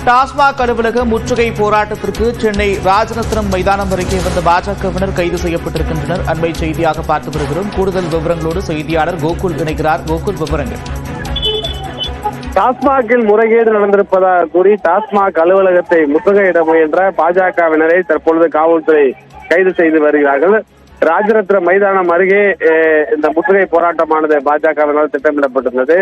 டாஸ்மாக் அலுவலக முற்றுகை போராட்டத்திற்கு சென்னை ராஜரத்னம் மைதானம் அருகே வந்த பாஜகவினர் கைது செய்யப்பட்டிருக்கின்றனர். அண்மை செய்தியாக பார்த்து வருகிறோம். கூடுதல் விவரங்களோடு செய்தியாளர் கோகுல் இணைக்கிறார். கோகுல், விவரங்கள். டாஸ்மாகில் முறைகேடு நடந்திருப்பதாக கூறி டாஸ்மாக் அலுவலகத்தை முற்றுகையிட முயன்ற பாஜகவினரை தற்பொழுது காவல்துறை கைது செய்து வருகிறார்கள். ராஜரத்னம் மைதானம் அருகே இந்த முற்றுகை போராட்டமானது பாஜகவினால் திட்டமிடப்பட்டிருந்தது.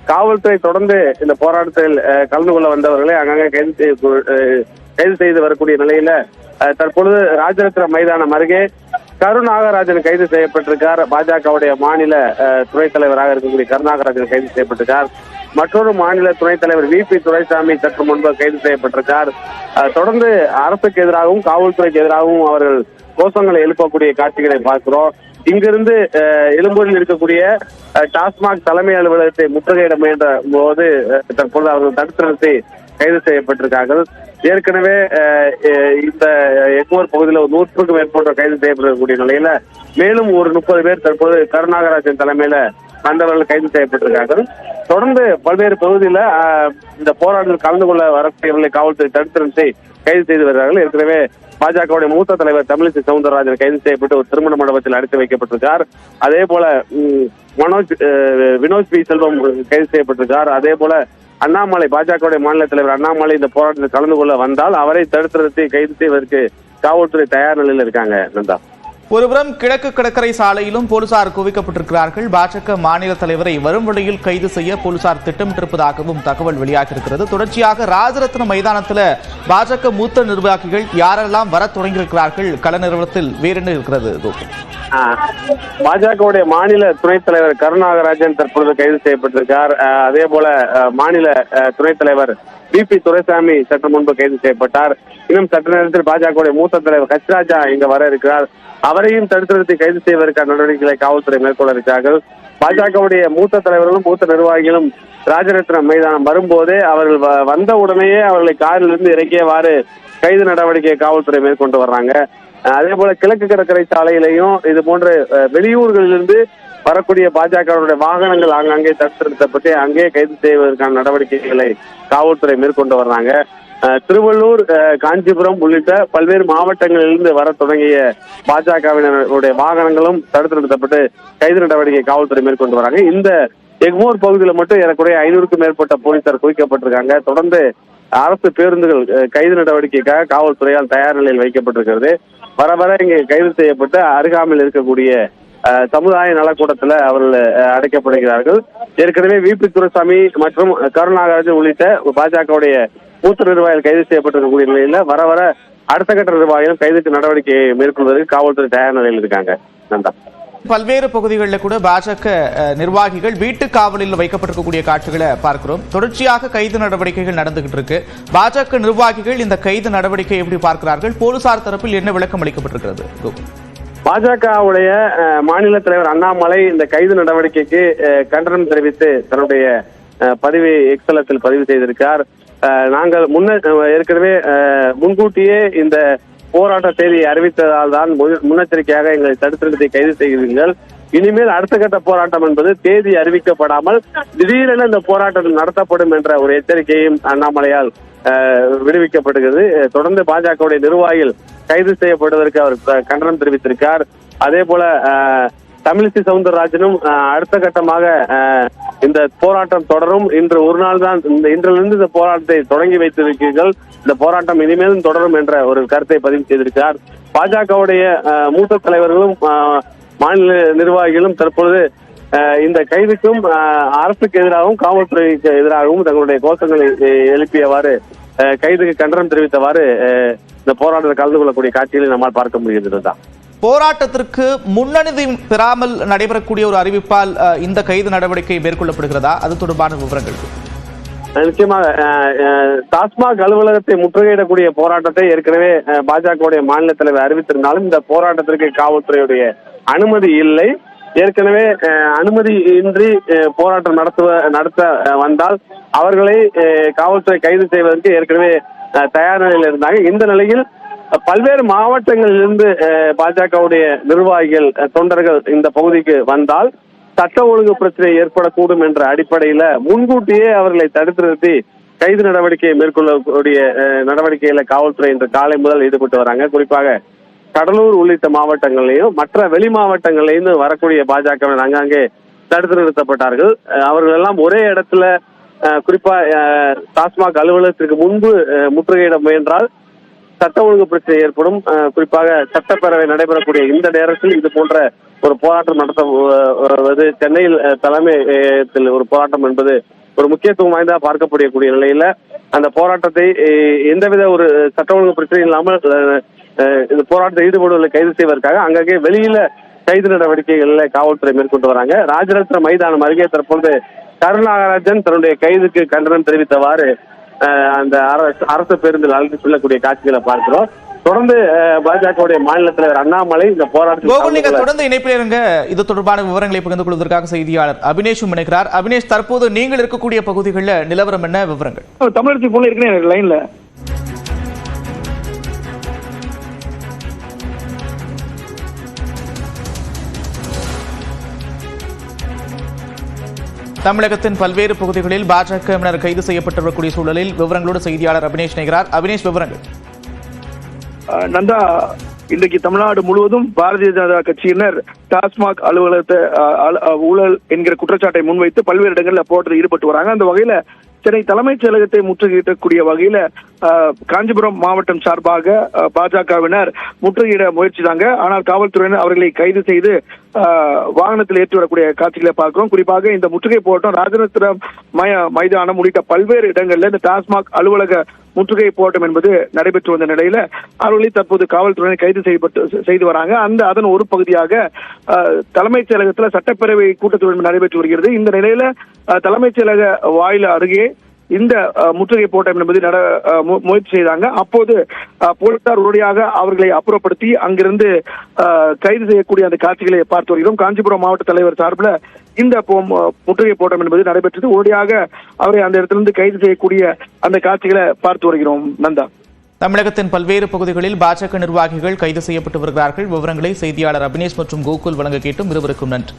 காவல்துறை தொடர்ந்து இந்த போராட்டத்தில் கலந்து கொள்ள வந்தவர்களை அங்கங்கே கைது செய்து வரக்கூடிய நிலையில தற்பொழுது ராஜரத்னம் மைதானம் அருகே கருநாகராஜன் கைது செய்யப்பட்டிருக்கார். பாஜகவுடைய மாநில துணைத் தலைவராக இருக்கக்கூடிய கருநாகராஜன் கைது செய்யப்பட்டிருக்கார். மற்றொரு மாநில துணைத் தலைவர் VP துரைசாமி சற்று முன்பு கைது செய்யப்பட்டிருக்கார். தொடர்ந்து அரசுக்கு எதிராகவும் காவல்துறைக்கு எதிராகவும் அவர்கள் கோஷங்களை எழுப்பக்கூடிய காட்சிகளை பார்க்கிறோம். இங்கிருந்து எழும்பூரில் இருக்கக்கூடிய டாஸ்மாக் தலைமை அலுவலகத்தை முற்றுகையிட முயன்ற போது தற்போது அவர்கள் தடுத்து நிறுத்தி கைது செய்யப்பட்டிருக்கார்கள். ஏற்கனவே இந்த எக்மோர் பகுதியில் 100க்கும் மேற்பட்ட கைது செய்யப்படக்கூடிய நிலையில மேலும் ஒரு 30 பேர் தற்போது கருநாகராஜன் தலைமையில வந்தவர்கள் கைது செய்யப்பட்டிருக்கார்கள். தொடர்ந்து பல்வேறு பகுதியில இந்த போராட்டத்தில் கலந்து கொள்ள வரக்கூடியவர்களை காவல்துறை தடுத்து நிறுத்தி கைது செய்து வருகிறார்கள். ஏற்கனவே பாஜகவுடைய மூத்த தலைவர் தமிழிசை சவுந்தரராஜன் கைது செய்யப்பட்டு ஒரு திருமண மண்டபத்தில் அடைத்து வைக்கப்பட்டிருக்கார். அதே போல வினோத் பி செல்வம் கைது செய்யப்பட்டிருக்கார். அதே போல அண்ணாமலை, பாஜகவுடைய மாநில தலைவர் அண்ணாமலை இந்த போராட்டத்தில் கலந்து கொள்ள வந்தால் அவரை தடுத்து நிறுத்தி கைது செய்வதற்கு காவல்துறை தயார் நிலையில் இருக்காங்க. நந்தா, ஒருபுறம் கிழக்கு கடற்கரை சாலையிலும் போலீசார் குவிக்கப்பட்டிருக்கிறார்கள். பாஜக மாநில தலைவரை வரும் வழியில் கைது செய்ய போலீசார் திட்டமிட்டிருப்பதாகவும் தகவல் வெளியாகியிருக்கிறது. தொடர்ச்சியாக ராஜரத்னம் மைதானத்தில் பாஜக மூத்த நிர்வாகிகள் யாரெல்லாம் வர தொடங்கியிருக்கிறார்கள்? கள நிறுவனத்தில் வேறென்ன இருக்கிறது? பாஜகவுடைய மாநில துணைத் தலைவர் கருநாகராஜன் தற்பொழுது கைது செய்யப்பட்டிருக்கார். அதே போல மாநில துணைத் தலைவர் VP துரைசாமி சற்று முன்பு கைது செய்யப்பட்டார். இன்னும் சற்று நேரத்தில் பாஜகவுடைய மூத்த தலைவர் ஹச்ராஜா இங்க வர இருக்கிறார். அவரையும் தடுத்து நிறுத்தி கைது செய்வதற்கான நடவடிக்கைகளை காவல்துறை மேற்கொள்ள இருக்கிறார்கள். பாஜகவுடைய மூத்த தலைவர்களும் மூத்த நிர்வாகிகளும் ராஜரத்னம் மைதானம் வரும்போதே அவர்கள் வந்த உடனேயே அவர்களை காரிலிருந்து இறக்கியவாறு கைது நடவடிக்கையை காவல்துறை மேற்கொண்டு வர்றாங்க. அதே போல கிழக்கு கடற்கரை சாலையிலையும் இது போன்ற வெளியூர்களிலிருந்து வரக்கூடிய பாஜகவுடைய வாகனங்கள் ஆங்காங்கே தடுத்து நிறுத்தப்பட்டு அங்கே கைது செய்வதற்கான நடவடிக்கைகளை காவல்துறை மேற்கொண்டு வர்றாங்க. திருவள்ளூர், காஞ்சிபுரம் உள்ளிட்ட பல்வேறு மாவட்டங்களிலிருந்து வர தொடங்கிய பாஜகவினருடைய வாகனங்களும் தடுத்து நிறுத்தப்பட்டு கைது நடவடிக்கை காவல்துறை மேற்கொண்டு வராங்க. இந்த எக்மோர் பகுதியில் மட்டும் ஏறக்குறைய 500க்கும் மேற்பட்ட போலீசார் குவிக்கப்பட்டிருக்காங்க. தொடர்ந்து அரசு பேருந்துகள் கைது நடவடிக்கைக்காக காவல்துறையால் தயார் நிலையில் வைக்கப்பட்டிருக்கிறது. வர வர இங்கே கைது செய்யப்பட்டு அருகாமையில் இருக்கக்கூடிய சமுதாய நலக்கூடத்துல அவர்கள் அடைக்கப்படுகிறார்கள். ஏற்கனவே VP துரைசாமி மற்றும் கருநாகராஜன் உள்ளிட்ட பாஜகவுடைய மூத்த நிர்வாகிகள் கைது செய்யப்பட்டிருக்கக்கூடிய நிலையில வர வர அடுத்த கட்ட நிர்வாகிகள் கைதுக்கு நடவடிக்கையை மேற்கொள்வதற்கு காவல்துறை தயார் நிலையில் இருக்காங்க. நந்தா, பல்வேறு பகுதிகளில் கூட பாஜக நிர்வாகிகள் வீட்டு காவலில் வைக்கப்பட்டிருக்கக்கூடிய காட்சிகளை பார்க்கிறோம். தொடர்ச்சியாக கைது நடவடிக்கைகள் நடந்துகிட்டு இருக்கு. பாஜக நிர்வாகிகள் இந்த கைது நடவடிக்கை எப்படி பார்க்கிறார்கள்? போலீசார் தரப்பில் என்ன விளக்கம் அளிக்கப்பட்டிருக்கிறது? பாஜகவுடைய மாநில தலைவர் அண்ணாமலை இந்த கைது நடவடிக்கைக்கு கண்டனம் தெரிவித்து தன்னுடைய பதிவை எக்ஸலத்தில் பதிவு செய்திருக்கார். நாங்கள் ஏற்கனவே முன்கூட்டியே இந்த போராட்ட தேதியை அறிவித்ததால் தான் முன்னெச்சரிக்கையாக எங்களை தடுத்து நிறுத்தி கைது செய்கிறீர்கள். இனிமேல் அடுத்த கட்ட போராட்டம் என்பது தேதி அறிவிக்கப்படாமல் திடீரென இந்த போராட்டம் நடத்தப்படும் என்ற ஒரு எச்சரிக்கையும் அண்ணாமலையால் விடுவிக்கப்படுகிறது. தொடர்ந்து பாஜகவுடைய நிர்வாகிகள் கைது செய்யப்படுவதற்கு அவர் கண்டனம் தெரிவித்திருக்கார். அதே போல தமிழிசை சவுந்தரராஜனும் அடுத்த கட்டமாக இந்த போராட்டம் தொடரும். இன்று ஒரு நாள் தான், இன்றிலிருந்து இந்த போராட்டத்தை தொடங்கி வைத்திருக்கிறீர்கள், இந்த போராட்டம் இனிமேலும் தொடரும் என்ற ஒரு கருத்தை பதிவு செய்திருக்கிறார். பாஜகவுடைய மூத்த தலைவர்களும் மாநில நிர்வாகிகளும் தற்பொழுது இந்த கைதுக்கும் அரசுக்கு எதிராகவும் காவல்துறைக்கு எதிராகவும் தங்களுடைய கோஷங்களை எழுப்பியவாறு கைதுக்கு கண்டனம் தெரிவித்தவாறு இந்த போராட்டத்தில் கலந்து கொள்ளக்கூடிய காட்சிகளை நம்மால் பார்க்க முடிகிறது. போராட்டத்திற்கு முன்னனுமதி பெறாமல் நடைபெறக்கூடிய ஒரு அறிவிப்பால் இந்த கைது நடவடிக்கை மேற்கொள்ளப்படுகிறதா? அது தொடர்பான விவரங்கள். நிச்சயமாக டாஸ்மாக் அலுவலகத்தை முற்றுகையிடக்கூடிய போராட்டத்தை ஏற்கனவே பாஜகவுடைய மாநில தலைவர் அறிவித்திருந்தாலும் இந்த போராட்டத்திற்கு காவல்துறையுடைய அனுமதி இல்லை. ஏற்கனவே அனுமதி இன்றி போராட்டம் நடத்த வந்தால் அவர்களை காவல்துறை கைது செய்வதற்கு ஏற்கனவே தயார் நிலையில் இருந்தாங்க. இந்த நிலையில் பல்வேறு மாவட்டங்களிலிருந்து பாஜகவுடைய நிர்வாகிகள், தொண்டர்கள் இந்த பகுதிக்கு வந்தால் சட்ட ஒழுங்கு பிரச்சனை ஏற்படக்கூடும் என்ற அடிப்படையில முன்கூட்டியே அவர்களை தடுத்து நிறுத்தி கைது நடவடிக்கையை மேற்கொள்ளக்கூடிய நடவடிக்கையில காவல்துறை இன்று காலை முதல் ஈடுபட்டு வராங்க. குறிப்பாக கடலூர் உள்ளிட்ட மாவட்டங்களையும் மற்ற வெளி மாவட்டங்களையும் வரக்கூடிய பாஜகவினர் அங்கங்கே தடுத்து நிறுத்தப்பட்டார்கள். அவர்கள் எல்லாம் ஒரே இடத்துல குறிப்பா டாஸ்மாக் அலுவலகத்திற்கு முன்பு முற்றுகையிட முயன்றால் சட்ட ஒழுங்கு பிரச்சனை ஏற்படும். குறிப்பாக சட்டப்பேரவை நடைபெறக்கூடிய இந்த நேரத்தில் இது போன்ற ஒரு போராட்டம் நடத்துவது சென்னையில் தலைமையகத்தில் ஒரு போராட்டம் என்பது ஒரு முக்கியத்துவம் வாய்ந்தா பார்க்கப்படக்கூடிய நிலையில அந்த போராட்டத்தை எந்தவித ஒரு சட்ட ஒழுங்கு பிரச்சனை இல்லாமல் இந்த போராட்டத்தில் ஈடுபடுவதை கைது செய்வதற்காக அங்கங்கே வெளியில கைது நடவடிக்கைகள்ல காவல்துறை மேற்கொண்டு வராங்க. ராஜரத்ன மைதானம் அருகே தற்பொழுது கருநாகராஜன் தன்னுடைய கைதுக்கு கண்டனம் தெரிவித்தவாறு அந்த அரசு பேருந்தில் அழைத்து செல்லக்கூடிய காட்சிகளை பார்க்கிறோம். தொடர்ந்து பாஜகவுடைய மாநில தலைவர் அண்ணாமலை இந்த போராட்டத்தில் தொடர்ந்து இணைப்பில் இருங்க. இது தொடர்பான விவரங்களை பகிர்ந்து கொள்வதற்காக செய்தியாளர் அபினேஷும் இணைக்கிறார். அபினேஷ், தற்போது நீங்கள் இருக்கக்கூடிய பகுதிகளில் நிலவரம் என்ன விவரங்கள்? தமிழகத்துக்கு போல இருக்கிறேன் லைன்ல. தமிழகத்தின் பல்வேறு பகுதிகளில் பாஜகவினர் கைது செய்யப்பட்டு வரக்கூடிய சூழலில் விவரங்களோடு செய்தியாளர் அபினேஷ் இணைகிறார். அபினேஷ், விவரங்கள். நந்தா, இன்றைக்கு தமிழ்நாடு முழுவதும் பாரதிய ஜனதா கட்சியினர் டாஸ்மாக் அலுவலகத்தை ஊழல் என்கிற குற்றச்சாட்டை முன்வைத்து பல்வேறு இடங்களில் போராட்டத்தில் ஈடுபட்டு வராங்க. அந்த வகையில சென்னை தலைமைச் செயலகத்தை முற்றுகையிடக்கூடிய வகையில காஞ்சிபுரம் மாவட்டம் சார்பாக பாஜகவினர் முற்றுகையிட முயற்சித்தாங்க. ஆனால் காவல்துறையினர் அவர்களை கைது செய்து வாகனத்தில் ஏற்றி வரக்கூடிய காட்சிகளை பார்க்கிறோம். குறிப்பாக இந்த முற்றுகை போராட்டம் ராஜரத்ன மைதானம் உள்ளிட்ட பல்வேறு இடங்கள்ல இந்த டாஸ்மாக் அலுவலக முற்றுகை போராட்டம் என்பது நடைபெற்று வந்த நிலையில அவர்களை தற்போது காவல்துறையினர் கைது செய்து வராங்க. அதன் ஒரு பகுதியாக தலைமைச் செயலகத்தில் சட்டப்பேரவை கூட்டத்தொடர் நடைபெற்று வருகிறது. இந்த நிலையில தலைமைச் செயலக வாயில் அருகே இந்த முற்றுகை போராட்டம் என்பது முயற்சி செய்தாங்க. அப்போது போலீசார் உடனடியாக அவர்களை அப்புறப்படுத்தி அங்கிருந்து கைது செய்யக்கூடிய அந்த காட்சிகளை பார்த்து வருகிறோம். காஞ்சிபுரம் மாவட்ட தலைவர் சார்பில் இந்த முற்றுகை போராட்டம் என்பது நடைபெற்றது. உடனடியாக அவரை அந்த இடத்திலிருந்து கைது செய்யக்கூடிய அந்த காட்சிகளை பார்த்து வருகிறோம். நந்தா, தமிழகத்தின் பல்வேறு பகுதிகளில் பாஜக நிர்வாகிகள் கைது செய்யப்பட்டு வருகிறார்கள். விவரங்களை செய்தியாளர் அபினேஷ் மற்றும் கோகுல் வழங்க கேட்டும் இருவருக்கும் நன்றி.